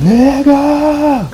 Nigga!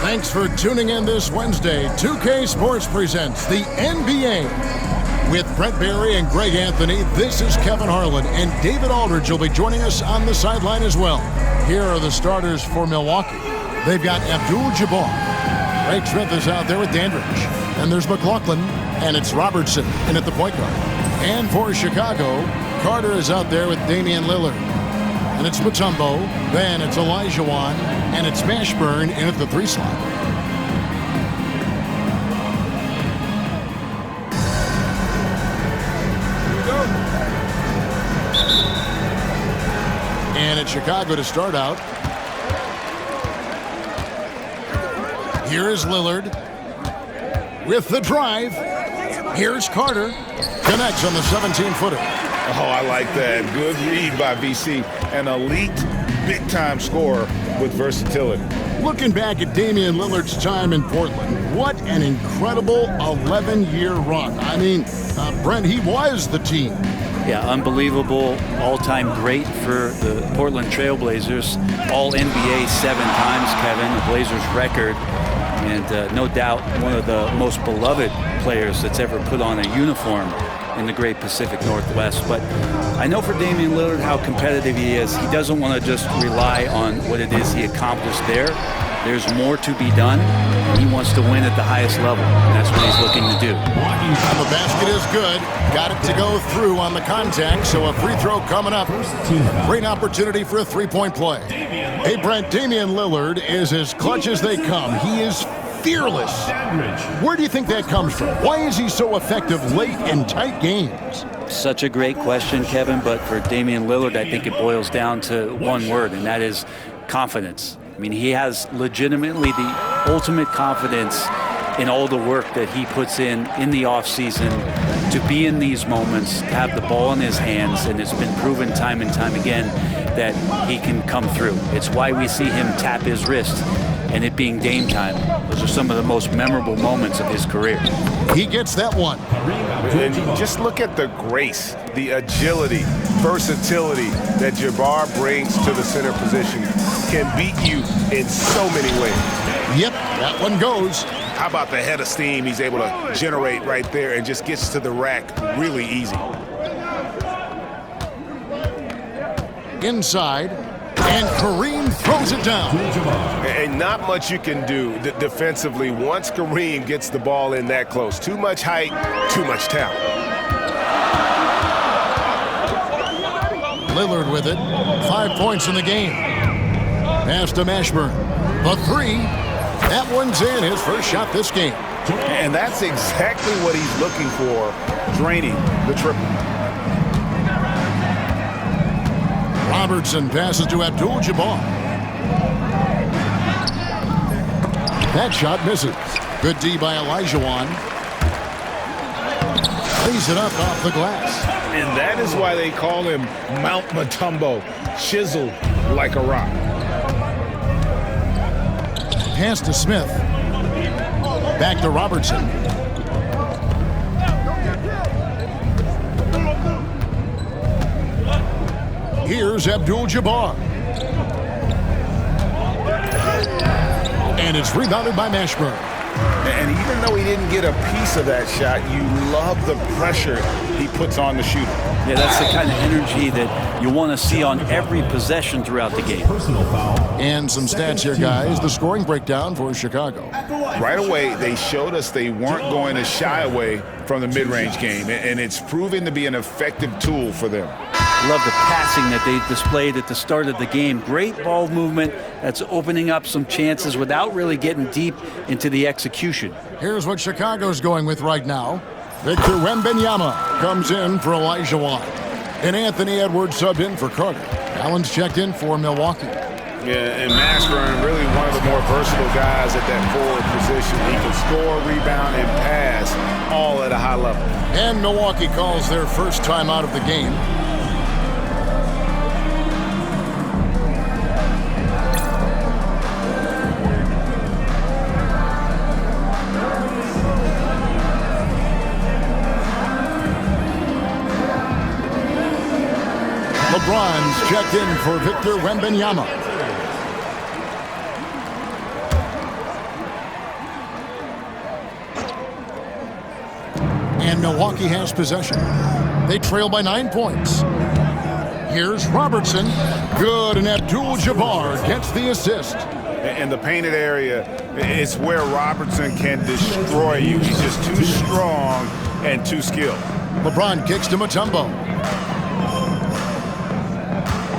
Thanks for tuning in this Wednesday. 2K Sports presents the NBA. With Brent Barry and Greg Anthony, this is Kevin Harlan, and David Aldridge will be joining us on the sideline as well. Here are the starters for Milwaukee. They've got Abdul-Jabbar. Craig Smith is out there with Dandridge. And there's McLaughlin, and it's Robertson in at the point guard. And for Chicago, Carter is out there with Damian Lillard. And it's Mutombo, then it's Olajuwon, and it's Mashburn in at the 3 slot. And it's Chicago to start out. Here is Lillard with the drive. Here's Carter. Connects on the 17-footer. Oh, I like that. Good read by VC. An elite, big-time scorer with versatility. Looking back at Damian Lillard's time in Portland, what an incredible 11-year run. I mean, Brent, he was the team. Yeah, unbelievable, all-time great for the Portland Trailblazers. All-NBA 7 times, Kevin, the Blazers record. And no doubt one of the most beloved players that's ever put on a uniform in the great Pacific Northwest. But I know for Damian Lillard how competitive he is. He doesn't want to just rely on what it is he accomplished there. There's more to be done. He wants to win at the highest level, and that's what he's looking to do. And the basket is good. Got it to go through on the contact, so a free throw coming up. Great opportunity for a three-point play. Hey, Brent, Damian Lillard is as clutch as they come. He is fearless. Where do you think that comes from? Why is he so effective late in tight games? Such a great question, Kevin, but for Damian Lillard, I think it boils down to one word, and that is confidence. I mean, he has legitimately the ultimate confidence in all the work that he puts in the offseason to be in these moments, to have the ball in his hands, and it's been proven time and time again that he can come through. It's why we see him tap his wrist and it being game time. Those are some of the most memorable moments of his career. He gets that one. And just look at the grace, the agility, versatility that Jabbar brings to the center position. Can beat you in so many ways. Yep, that one goes. How about the head of steam he's able to generate right there and just gets to the rack really easy. Inside, and Kareem throws it down. And not much you can do defensively once Kareem gets the ball in that close. Too much height, too much talent. Lillard with it. 5 points in the game. Pass to Mashburn. The 3. That one's in. His first shot this game. And that's exactly what he's looking for, draining the triple. Robertson passes to Abdul-Jabbar. That shot misses. Good D by Olajuwon. Lays it up off the glass. And that is why they call him Mount Mutombo, chiseled like a rock. Pass to Smith. Back to Robertson. Here's Abdul-Jabbar. And it's rebounded by Mashburn. And even though he didn't get a piece of that shot, you love the pressure he puts on the shooter. Yeah, that's the kind of energy that you want to see on every possession throughout the game. And some stats here, guys. The scoring breakdown for Chicago. Right away, they showed us they weren't going to shy away from the mid-range game, and it's proven to be an effective tool for them. Love the passing that they displayed at the start of the game. Great ball movement that's opening up some chances without really getting deep into the execution. Here's what Chicago's going with right now. Victor Wembanyama comes in for Olajuwon. And Anthony Edwards subbed in for Carter. Allen's checked in for Milwaukee. Yeah, and Mashburn, really one of the more versatile guys at that forward position. He can score, rebound, and pass all at a high level. And Milwaukee calls their first time out of the game. LeBron's checked in for Victor Wembanyama. And Milwaukee has possession. They trail by 9 points. Here's Robertson. Good, and Abdul-Jabbar gets the assist. In the painted area, it's where Robertson can destroy you. He's just too strong and too skilled. LeBron kicks to Mutombo.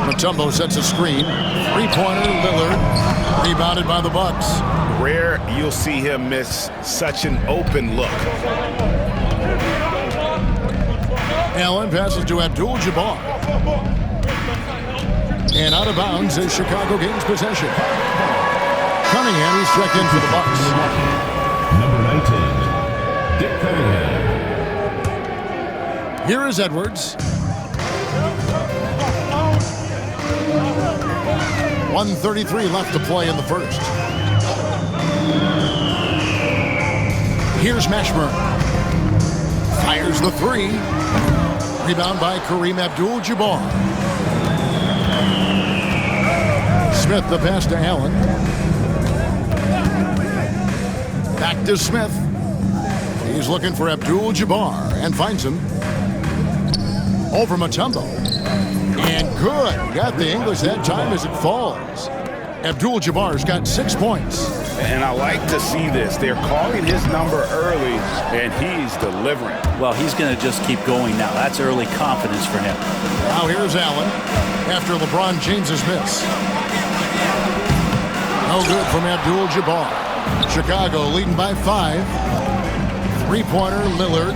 Mutombo sets a screen. Three-pointer, Lillard. Rebounded by the Bucks. Rare you'll see him miss such an open look. Allen passes to Abdul-Jabbar. And out of bounds as Chicago gains possession. Cunningham is checked in for the Bucks. Number 19, Dick Cunningham. Here is Edwards. 1:33 left to play in the first. Here's Mashburn. Fires the three. Rebound by Kareem Abdul-Jabbar. Smith the pass to Allen. Back to Smith. He's looking for Abdul-Jabbar and finds him. Over Mutombo. And good. Got the English that time as it falls. Abdul-Jabbar's got 6 points. And I like to see this. They're calling his number early, and he's delivering. Well, he's going to just keep going now. That's early confidence for him. Now here's Allen after LeBron James's miss. No good from Abdul-Jabbar. Chicago leading by 5. Three-pointer, Lillard.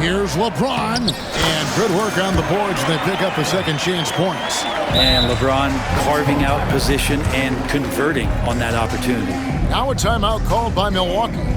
Here's LeBron. And good work on the boards. They pick up the second chance points. And LeBron carving out position and converting on that opportunity. Now a timeout called by Milwaukee.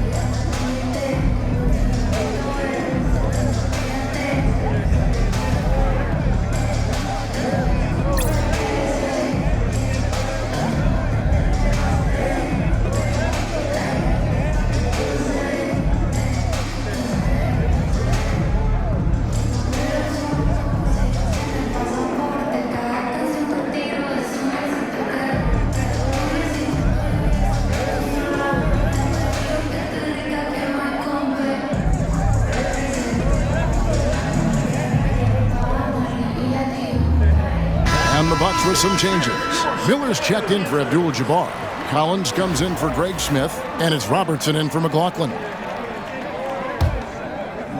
The Bucks with some changes. Miller's checked in for Abdul-Jabbar. Collins comes in for Greg Smith, and it's Robertson in for McLaughlin.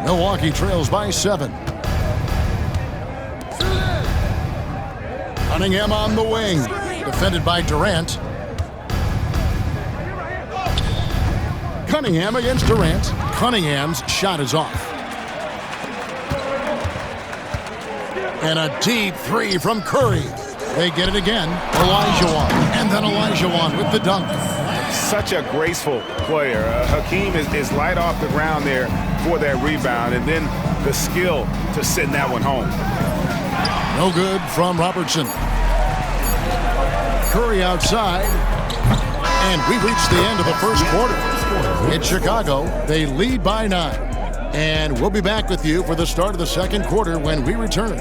Milwaukee trails by 7. Cunningham on the wing, defended by Durant. Cunningham against Durant. Cunningham's shot is off. And a deep three from Curry. They get it again. Olajuwon. And then Olajuwon with the dunk. Such a graceful player. Hakeem is light off the ground there for that rebound. And then the skill to send that one home. No good from Robertson. Curry outside. And we reached the end of the first quarter. In Chicago, they lead by 9. And we'll be back with you for the start of the second quarter when we return.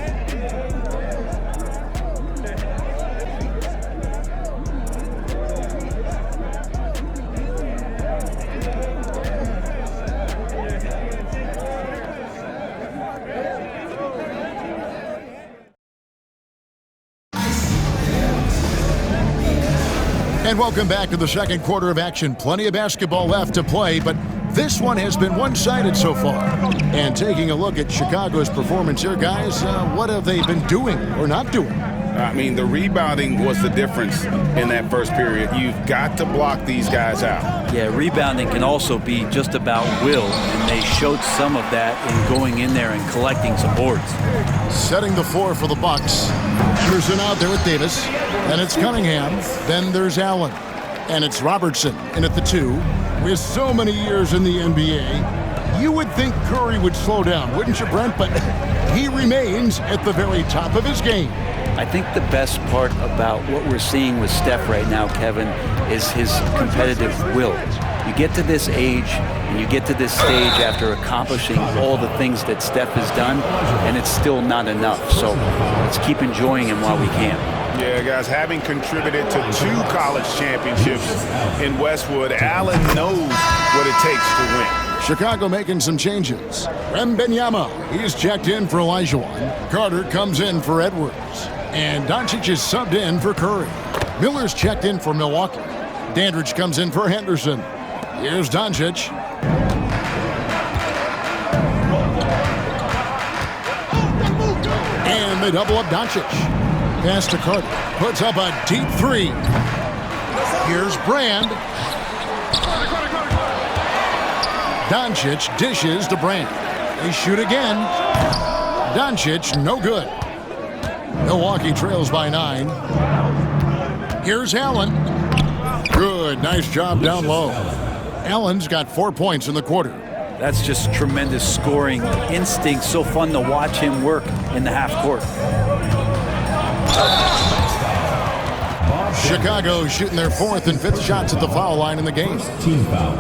And welcome back to the second quarter of action. Plenty of basketball left to play, but this one has been one-sided so far. And taking a look at Chicago's performance here, guys, what have they been doing or not doing? I mean, the rebounding was the difference in that first period. You've got to block these guys out. Yeah, rebounding can also be just about will, and they showed some of that in going in there and collecting some boards. Setting the floor for the Bucks. Anderson out there with Davis, and it's Cunningham. Then there's Allen, and it's Robertson in at the 2. With so many years in the NBA, you would think Curry would slow down, wouldn't you, Brent? But he remains at the very top of his game. I think the best part about what we're seeing with Steph right now, Kevin, is his competitive will. You You get to this age and you get to this stage after accomplishing all the things that Steph has done, and it's still not enough. So let's keep enjoying him while we can. Yeah, guys, having contributed to 2 college championships in Westwood, Allen knows what it takes to win. Chicago making some changes. Wembanyama, he's checked in for Olajuwon. Carter comes in for Edwards. And Doncic is subbed in for Curry. Miller's checked in for Milwaukee. Dandridge comes in for Henderson. Here's Doncic. And they double up Doncic. Pass to Carter. Puts up a deep 3. Here's Brand. Doncic dishes to Brand. They shoot again. Doncic, no good. Milwaukee trails by 9. Here's Allen. Good, nice job down low. Allen's got 4 points in the quarter. That's just tremendous scoring instinct. So fun to watch him work in the half court. Chicago shooting their 4th and 5th shots at the foul line in the game. Team foul.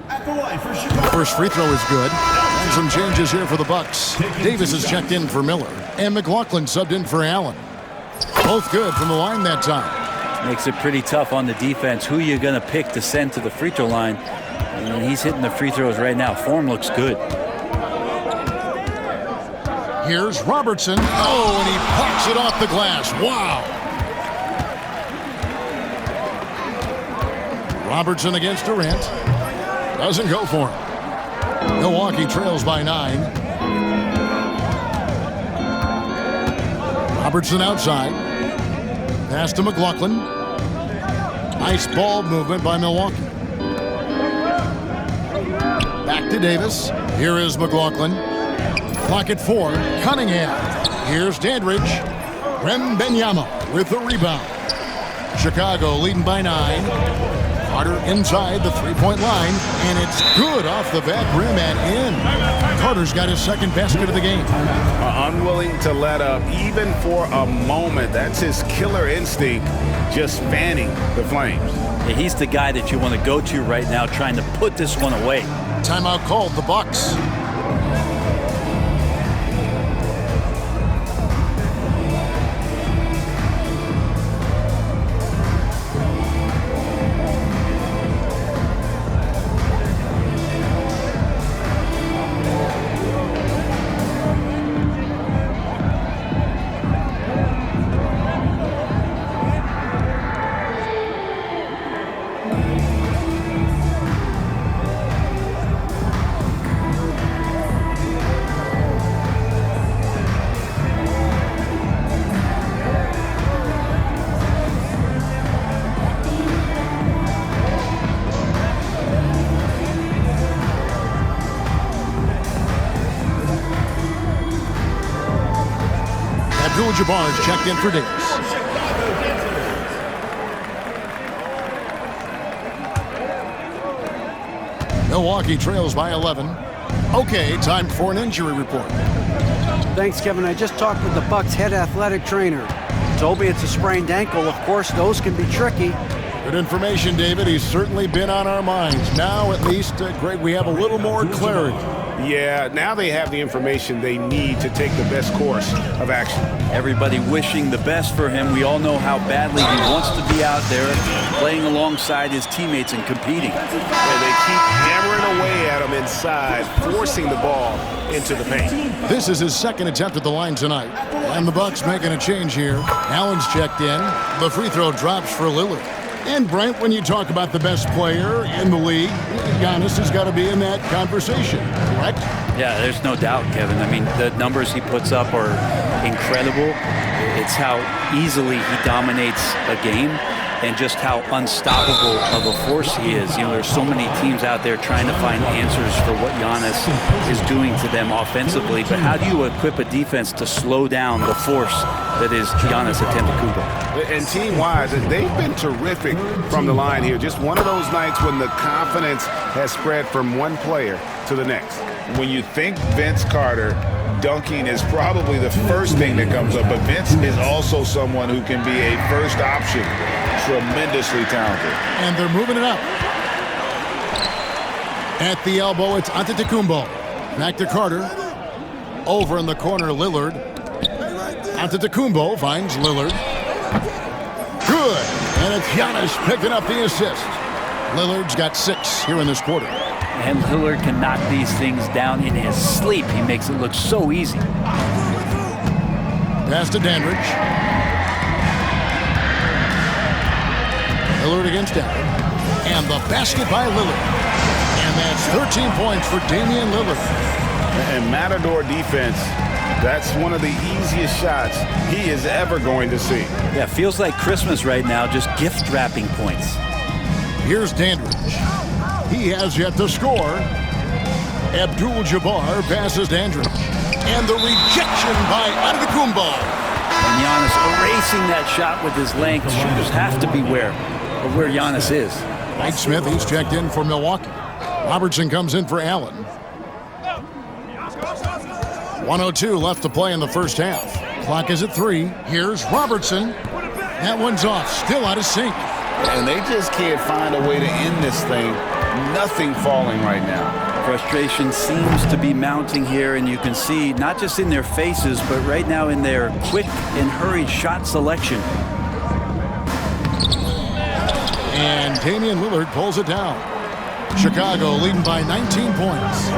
At the line for Chicago. First free throw is good. And some changes here for the Bucks. Davis is checked in for Miller. And McLaughlin subbed in for Allen. Both good from the line that time. Makes it pretty tough on the defense. Who you're going to pick to send to the free throw line. And he's hitting the free throws right now. Form looks good. Here's Robertson. Oh, and he pops it off the glass. Wow. Robertson against Durant. Doesn't go for him. Milwaukee trails by 9. Robertson outside. Pass to McLaughlin. Nice ball movement by Milwaukee. Back to Davis. Here is McLaughlin. Clock at 4. Cunningham. Here's Dandridge. Wembanyama with the rebound. Chicago leading by 9. Carter inside the three-point line, and it's good off the back rim and in. Carter's got his 2nd basket of the game. Unwilling to let up even for a moment. That's his killer instinct, just fanning the flames. Yeah, he's the guy that you want to go to right now, trying to put this one away. Timeout called, the Bucks. Jabbar's checked in for Davis. Milwaukee trails by 11. Okay, time for an injury report. Thanks, Kevin. I just talked with the Bucks head athletic trainer. Told me it's a sprained ankle. Of course, those can be tricky. Good information, David. He's certainly been on our minds. Now, at least, Greg, we have a little more clarity. Yeah, now they have the information they need to take the best course of action. Everybody wishing the best for him. We all know how badly he wants to be out there playing alongside his teammates and competing. And they keep hammering away at him inside, forcing the ball into the paint. This is his 2nd attempt at the line tonight. And the Bucks making a change here. Allen's checked in. The free throw drops for Lillard. And Brent, when you talk about the best player in the league, Giannis has got to be in that conversation, correct? Yeah, there's no doubt, Kevin. I mean, the numbers he puts up are incredible. It's how easily he dominates a game and just how unstoppable of a force he is. You know, there's so many teams out there trying to find answers for what Giannis is doing to them offensively, but how do you equip a defense to slow down the force that is Giannis Antetokounmpo? And team-wise, they've been terrific from the line here. Just one of those nights when the confidence has spread from one player to the next. When you think Vince Carter, dunking is probably the first thing that comes up, but Vince is also someone who can be a first option. Tremendously talented. And they're moving it up. At the elbow, it's Antetokounmpo. Back to Carter. Over in the corner, Lillard. Antetokounmpo finds Lillard. Good. And it's Giannis picking up the assist. Lillard's got 6 here in this quarter. And Lillard can knock these things down in his sleep. He makes it look so easy. Pass to Dandridge. Lillard against Allen. And the basket by Lillard. And that's 13 points for Damian Lillard. And Matador defense, that's one of the easiest shots he is ever going to see. Yeah, feels like Christmas right now, just gift wrapping points. Here's Dandridge. He has yet to score. Abdul-Jabbar passes Dandridge. And the rejection by Antetokounmpo. And Giannis erasing that shot with his length. Shooters have to beware of where Giannis is. Mike Smith, he's checked in for Milwaukee. Robertson comes in for Allen. 1:02 left to play in the first half. Clock is at 3. Here's Robertson. That one's off, still out of sync. And they just can't find a way to end this thing. Nothing falling right now. Frustration seems to be mounting here, and you can see not just in their faces, but right now in their quick and hurried shot selection. And Damian Lillard pulls it down. Chicago leading by 19 points.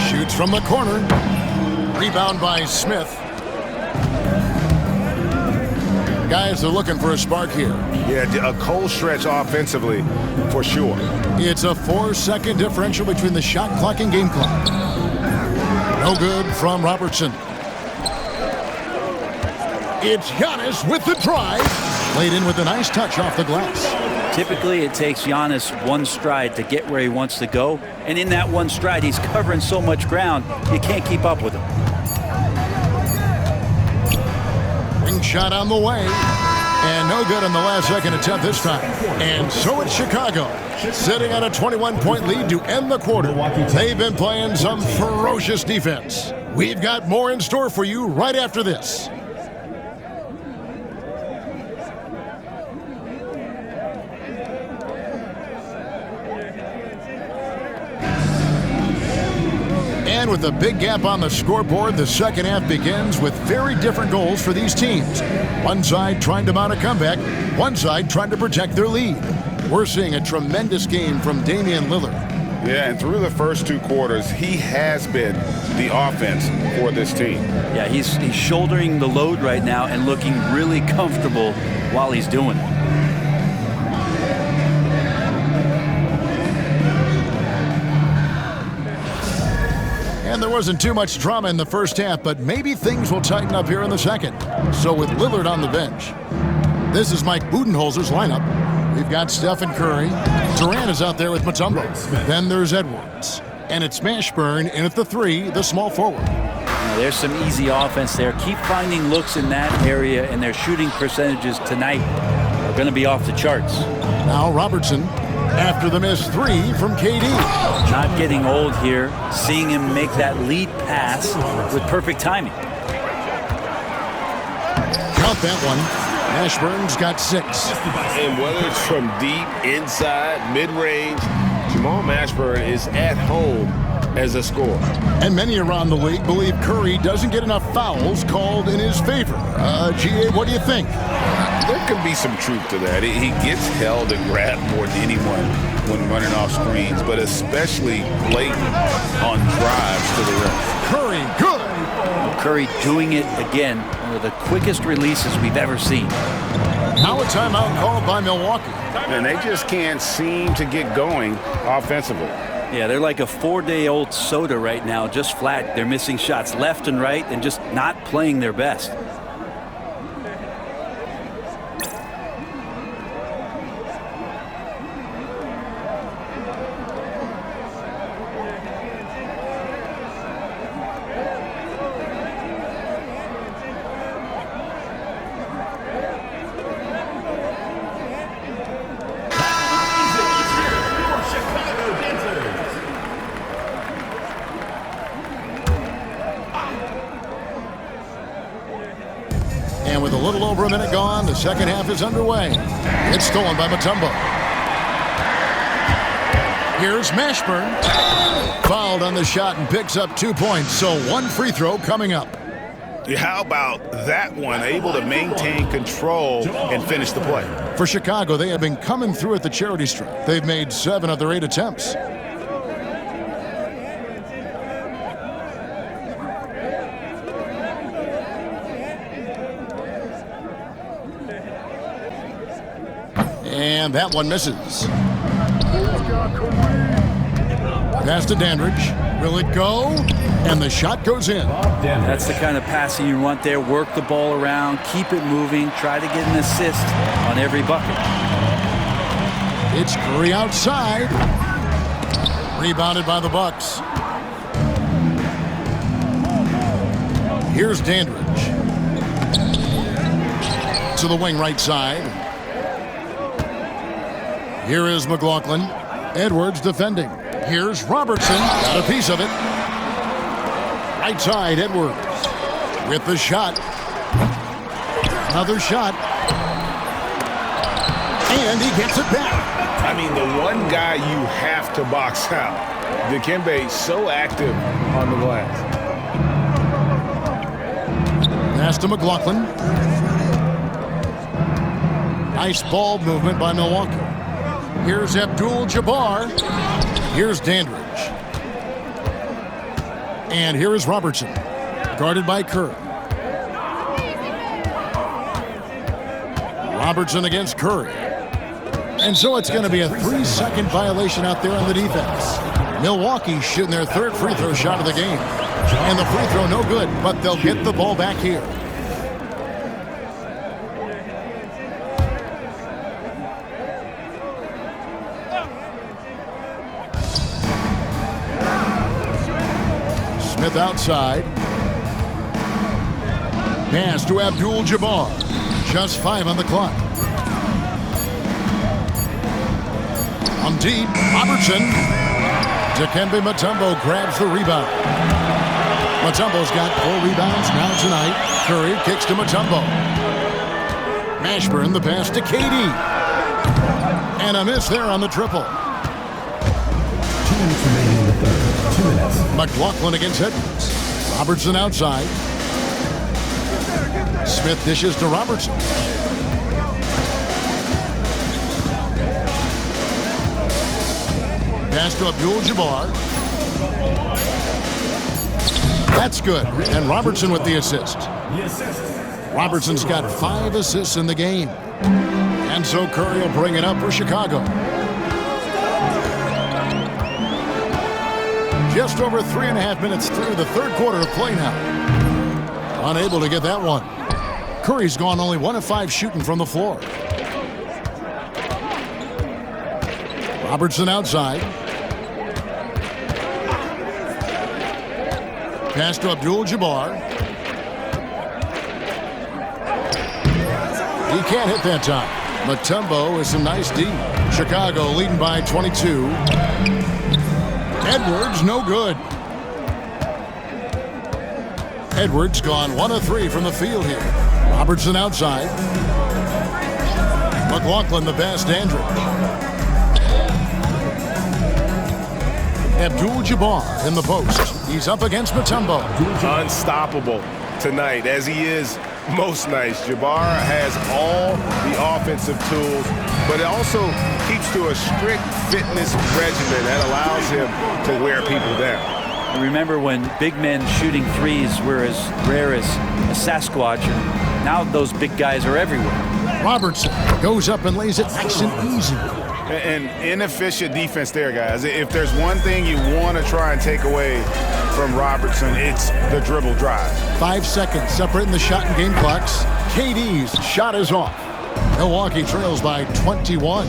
Shoots from the corner. Rebound by Smith. Guys are looking for a spark here. Yeah, a cold stretch offensively for sure. It's a 4-second differential between the shot clock and game clock. No good from Robertson. It's Giannis with the drive. Laid in with a nice touch off the glass. Typically, it takes Giannis one stride to get where he wants to go. And in that one stride, he's covering so much ground, you can't keep up with him. Ring shot on the way. And no good on the last second attempt this time. And so it's Chicago, sitting on a 21-point lead to end the quarter. They've been playing some ferocious defense. We've got more in store for you right after this. And with a big gap on the scoreboard, the second half begins with very different goals for these teams. One side trying to mount a comeback, one side trying to protect their lead. We're seeing a tremendous game from Damian Lillard. Yeah, and through the first 2 quarters, he has been the offense for this team. Yeah, he's shouldering the load right now and looking really comfortable while he's doing it. And there wasn't too much drama in the first half, but maybe things will tighten up here in the second. So with Lillard on the bench, this is Mike Budenholzer's lineup. We've got Stephen Curry. Durant is out there with Mutombo. Then there's Edwards. And it's Mashburn in at the 3, the small forward. Now, there's some easy offense there. Keep finding looks in that area, and their shooting percentages tonight are going to be off the charts. Now Robertson after the missed 3 from KD. Not getting old here, seeing him make that lead pass with perfect timing. Count that one. Mashburn's got 6. And whether it's from deep, inside, mid-range, Jamal Mashburn is at home as a scorer. And many around the league believe Curry doesn't get enough fouls called in his favor. G.A., what do you think? There could be some truth to that. He gets held and grabbed more than anyone when running off screens, but especially blatant on drives to the rim. Curry, good. Curry doing it again. One of the quickest releases we've ever seen. Now a timeout called by Milwaukee. And they just can't seem to get going offensively. Yeah, they're like a 4-day-old soda right now, just flat. They're missing shots left and right and just not playing their best. And with a little over a minute gone, the second half is underway. It's stolen by Mutombo. Here's Mashburn. Fouled on the shot and picks up 2 points, so 1 free throw coming up. How about that one? Able to maintain control and finish the play. For Chicago, they have been coming through at the charity stripe. They've made 7 of their 8 attempts. And that one misses. Pass to Dandridge. Will it go? And the shot goes in. That's the kind of passing you want there. Work the ball around, keep it moving, try to get an assist on every bucket. It's Curry outside. Rebounded by the Bucks. Here's Dandridge. To the wing right side. Here is McLaughlin. Edwards defending. Here's Robertson. Got a piece of it. Right side, Edwards. With the shot. Another shot. And he gets it back. I mean, the one guy you have to box out. Dikembe so active on the glass. Pass to McLaughlin. Nice ball movement by Milwaukee. Here's Abdul-Jabbar. Here's Dandridge. And here is Robertson. Guarded by Curry. Robertson against Curry. And so it's going to be a 3-second violation out there on the defense. Milwaukee shooting their 3rd free throw shot of the game. And the free throw no good, but they'll get the ball back here. Smith outside. Pass to Abdul-Jabbar. Just 5 on the clock. On deep, Robertson. Dikembe Mutombo grabs the rebound. Mutombo's got 4 rebounds now tonight. Curry kicks to Mutombo. Mashburn the pass to KD. And a miss there on the triple. 2 minutes remaining in the third. 2 minutes. McLaughlin against Edwards. Robertson outside. Smith dishes to Robertson. Pass to Abdul-Jabbar. That's good. And Robertson with the assist. Robertson's got 5 assists in the game. And so Curry will bring it up for Chicago. Just over 3.5 minutes through the 3rd quarter of play now. Unable to get that one. Curry's gone only 1 of 5 shooting from the floor. Robertson outside. Pass to Abdul-Jabbar. He can't hit that time. Mutombo with some nice D. Chicago leading by 22. Edwards, no good. Edwards gone 1 of 3 from the field here. Robertson outside. McLaughlin the pass to Dandridge. Abdul-Jabbar in the post. He's up against Mutombo. Unstoppable tonight, as he is most nights. Jabbar has all the offensive tools, but it also keeps to a strict fitness regimen that allows him to wear people down. I remember when big men shooting threes were as rare as a Sasquatch, and now those big guys are everywhere. Robertson goes up and lays it nice and easy. And inefficient defense there, guys. If there's one thing you want to try and take away from Robertson, it's the dribble drive. 5 seconds separating the shot and game clocks. KD's shot is off. Milwaukee trails by 21.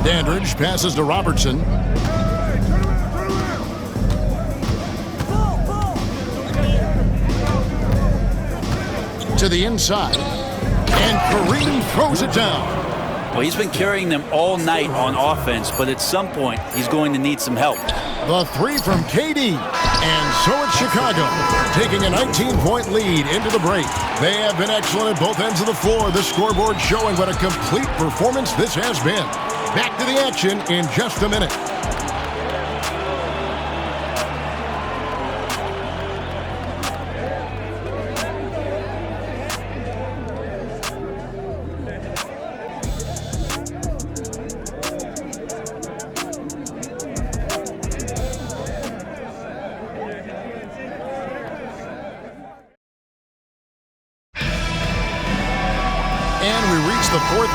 Dandridge passes to Robertson. To the inside. And Kareem throws it down. Well, he's been carrying them all night on offense, but at some point, he's going to need some help. The 3 from KD. And so it's Chicago, taking a 19-point lead into the break. They have been excellent at both ends of the floor. The scoreboard showing what a complete performance this has been. Back to the action in just a minute.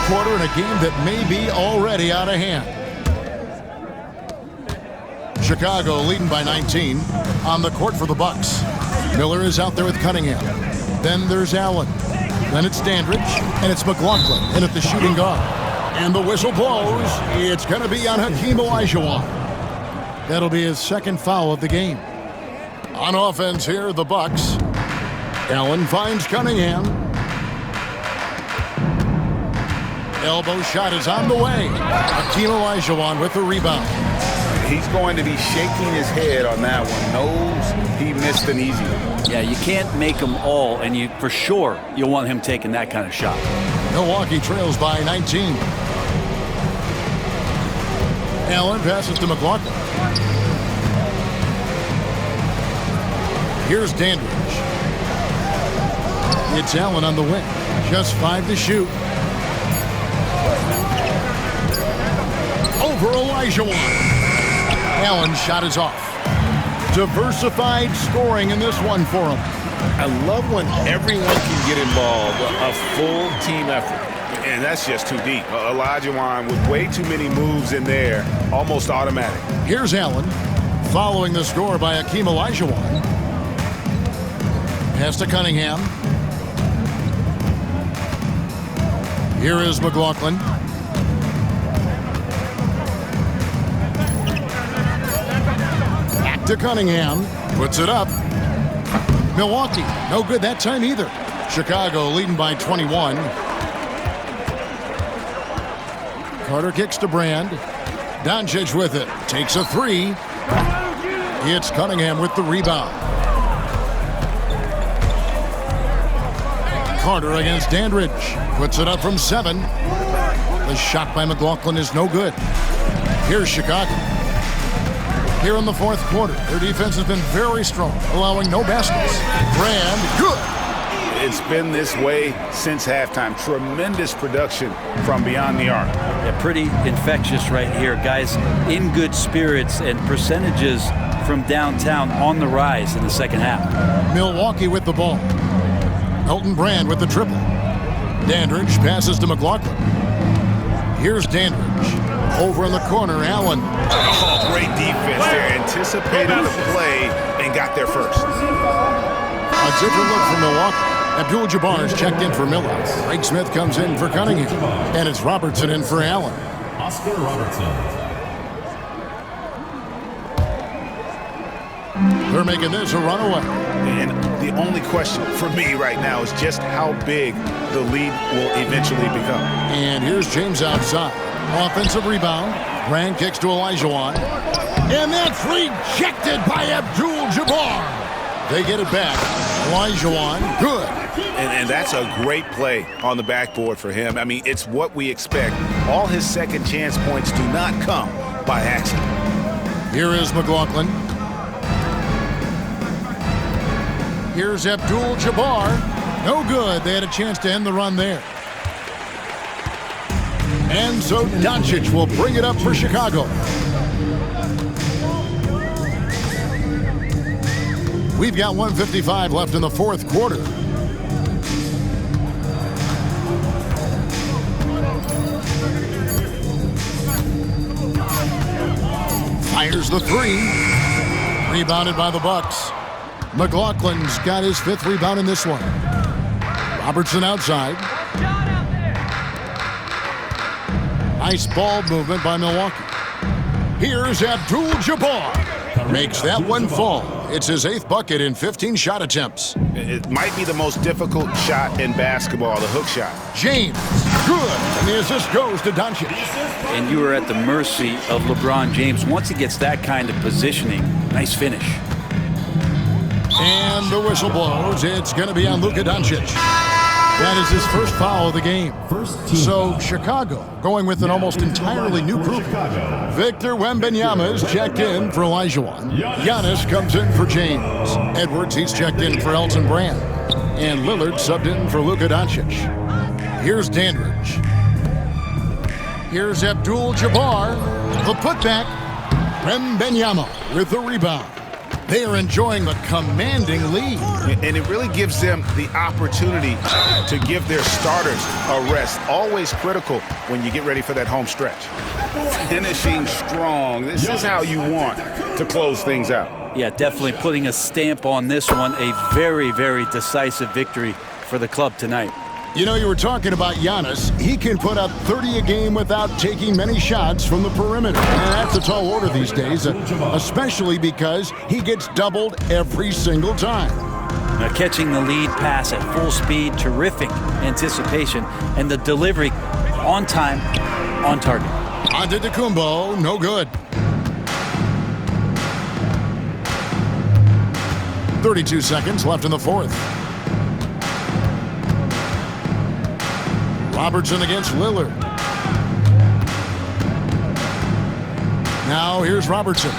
quarter in a game that may be already out of hand. Chicago leading by 19 on the court for the Bucks. Miller is out there with Cunningham. Then there's Allen. Then it's Dandridge, and it's McLaughlin in at the shooting guard. And the whistle blows. It's going to be on Hakeem Olajuwon. That'll be his second foul of the game. On offense here, the Bucks. Allen finds Cunningham. Elbow shot is on the way. Hakeem Olajuwon with the rebound. He's going to be shaking his head on that one. Knows he missed an easy one. Yeah, you can't make them all, and for sure you'll want him taking that kind of shot. Milwaukee trails by 19. Allen passes to McLaughlin. Here's Dandridge. It's Allen on the wing. Just 5 to shoot. Over Olajuwon. Allen's shot is off. Diversified scoring in this one for him. I love when everyone can get involved, a full team effort. And that's just too deep. Olajuwon with way too many moves in there, almost automatic. Here's Allen, following the score by Hakeem Olajuwon. Pass to Cunningham. Here is McLaughlin. Back to Cunningham. Puts it up. Milwaukee, no good that time either. Chicago leading by 21. Carter kicks to Brand. Doncic with it. Takes a 3. It's Cunningham with the rebound. Carter against Dandridge. Puts it up from 7. The shot by McLaughlin is no good. Here's Chicago. Here in the fourth quarter, their defense has been very strong, allowing no baskets. Brand, good. It's been this way since halftime. Tremendous production from beyond the arc. Yeah, pretty infectious right here. Guys in good spirits, and percentages from downtown on the rise in the second half. Milwaukee with the ball. Elton Brand with the triple. Dandridge passes to McLaughlin. Here's Dandridge. Over in the corner, Allen. Oh, great defense there. Anticipated the play and got there first. A different look for Milwaukee. Abdul-Jabbar is checked in for Miller. Craig Smith comes in for Cunningham. And it's Robertson in for Allen. Oscar Robertson. They're making this a runaway. And the only question for me right now is just how big the lead will eventually become. And here's James outside. Offensive rebound. Brand kicks to Olajuwon. And that's rejected by Abdul-Jabbar. They get it back. Olajuwon, good. And that's a great play on the backboard for him. I mean, it's what we expect. All his second chance points do not come by accident. Here is McLaughlin. Here's Abdul-Jabbar. No good. They had a chance to end the run there. And so Doncic will bring it up for Chicago. We've got 1:55 left in the fourth quarter. Fires the 3. Rebounded by the Bucks. McLaughlin's got his 5th rebound in this one. Robertson outside. Nice ball movement by Milwaukee. Here's Abdul-Jabbar. Makes that one fall. It's his 8th bucket in 15 shot attempts. It might be the most difficult shot in basketball, the hook shot. James, good. And the assist goes to Doncic. And you are at the mercy of LeBron James. Once he gets that kind of positioning, nice finish. And the whistle blows. It's going to be on Luka Doncic. That is his first foul of the game. So Chicago going with an almost entirely new group. Victor Wembanyama is checked in for Olajuwon. Giannis comes in for James. Edwards, he's checked in for Elton Brand. And Lillard subbed in for Luka Doncic. Here's Dandridge. Here's Abdul-Jabbar. The putback. Wembanyama with the rebound. They are enjoying the commanding lead. And it really gives them the opportunity to give their starters a rest. Always critical when you get ready for that home stretch. Finishing strong. This is how you want to close things out. Yeah, definitely putting a stamp on this one. A very, very decisive victory for the club tonight. You know, you were talking about Giannis. He can put up 30 a game without taking many shots from the perimeter. And that's a tall order these days, especially because he gets doubled every single time. Now catching the lead pass at full speed, terrific anticipation, and the delivery on time, on target. Antetokounmpo, no good. 32 seconds left in the fourth. Robertson against Lillard. Now here's Robertson.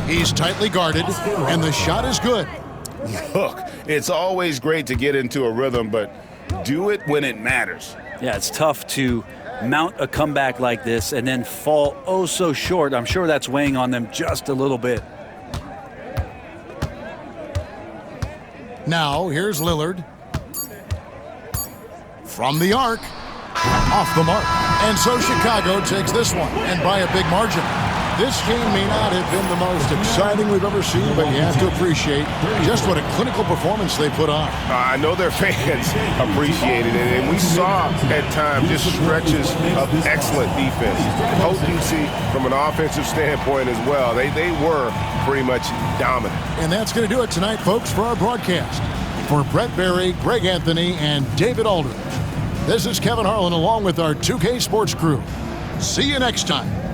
He's tightly guarded, and the shot is good. Look, it's always great to get into a rhythm, but do it when it matters. Yeah, it's tough to mount a comeback like this and then fall oh so short. I'm sure that's weighing on them just a little bit. Now here's Lillard. From the arc. Off the mark. And so Chicago takes this one, and by a big margin. This game may not have been the most exciting we've ever seen, but you have to appreciate just what a clinical performance they put on. I know their fans appreciated it, and we saw at times just stretches of excellent defense. Potency from an offensive standpoint as well. They were pretty much dominant. And that's going to do it tonight, folks, for our broadcast. For Brett Barry, Greg Anthony, and David Aldridge, this is Kevin Harlan along with our 2K Sports crew. See you next time.